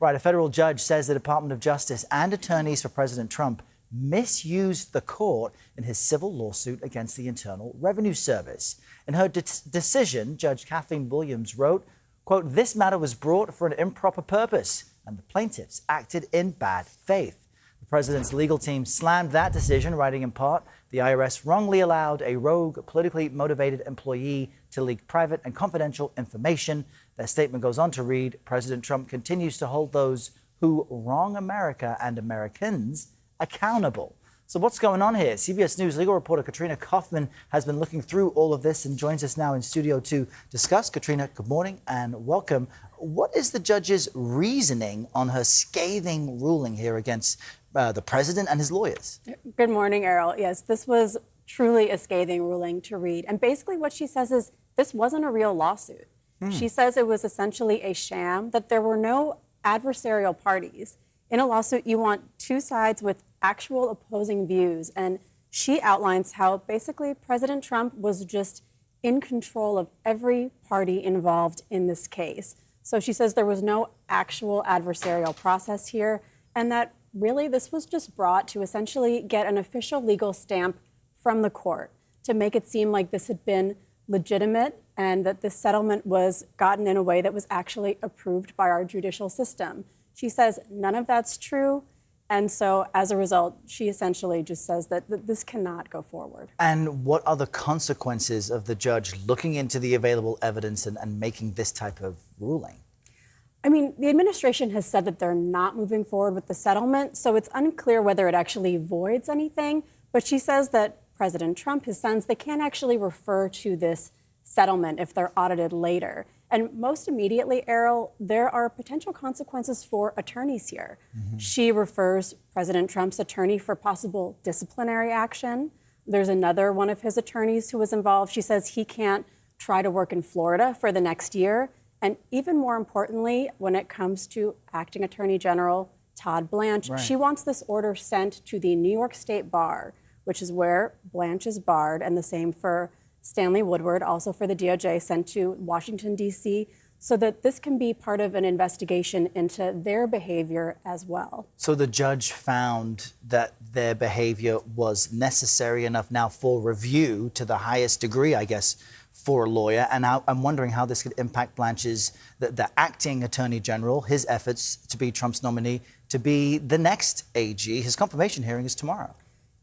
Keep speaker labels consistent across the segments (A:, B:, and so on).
A: Right, a federal judge says the Department of Justice and attorneys for President Trump misused the court in his civil lawsuit against the Internal Revenue Service. In her decision, Judge Kathleen Williams wrote, quote, "This matter was brought for an improper purpose, and the plaintiffs acted in bad faith." The president's legal team slammed that decision, writing in part, "The IRS wrongly allowed a rogue, politically motivated employee to leak private and confidential information." Their statement goes on to read, "President Trump continues to hold those who wrong America and Americans accountable." So what's going on here? CBS News legal reporter Katrina Kaufman has been looking through all of this and joins us now in studio to discuss. Katrina, good morning and welcome. What is the judge's reasoning on her scathing ruling here against the president and his lawyers?
B: Good morning, Errol. Yes, this was truly a scathing ruling to read. And basically what she says is this wasn't a real lawsuit. She says it was essentially a sham, that there were no adversarial parties. In a lawsuit, you want two sides with actual opposing views. And she outlines how basically President Trump was just in control of every party involved in this case. So she says there was no actual adversarial process here, and that really this was just brought to essentially get an official legal stamp from the court to make it seem like this had been legitimate and that this settlement was gotten in a way that was actually approved by our judicial system. She says none of that's true. And so as a result, she essentially just says that this cannot go forward.
A: And what are the consequences of the judge looking into the available evidence and making this type of ruling?
B: I mean, the administration has said that they're not moving forward with the settlement, so it's unclear whether it actually voids anything. But she says that President Trump, his sons, they can't actually refer to this settlement if they're audited later. And most immediately, Errol, there are potential consequences for attorneys here. She refers President Trump's attorney for possible disciplinary action. There's another one of his attorneys who was involved. She says he can't try to work in Florida for the next year. And even more importantly, when it comes to acting Attorney General Todd Blanche, she wants this order sent to the New York State Bar, which is where Blanche is barred, and the same for Stanley Woodward, also for the DOJ, sent to Washington, D.C., so that this can be part of an investigation into their behavior as well.
A: So the judge found that their behavior was necessary enough now for review to the highest degree, I guess, for a lawyer. And I'm wondering how this could impact Blanche's, the acting attorney general, his efforts to be Trump's nominee, to be the next AG. His confirmation hearing is tomorrow.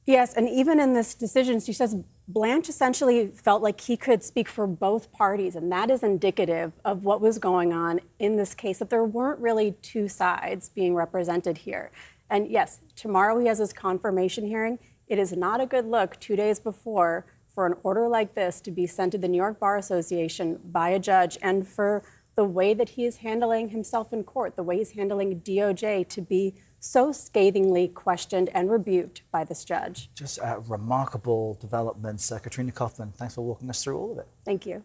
B: Yes, and even in this decision, she says Blanche essentially felt like he could speak for both parties, and that is indicative of what was going on in this case, that there weren't really two sides being represented here. And yes, tomorrow he has his confirmation hearing. It is not a good look 2 days before for an order like this to be sent to the New York Bar Association by a judge, and for the way that he is handling himself in court, the way he's handling DOJ, to be so scathingly questioned and rebuked by this judge.
A: Just remarkable developments. Katrina Kaufman, thanks for walking us through all of it.
B: Thank you.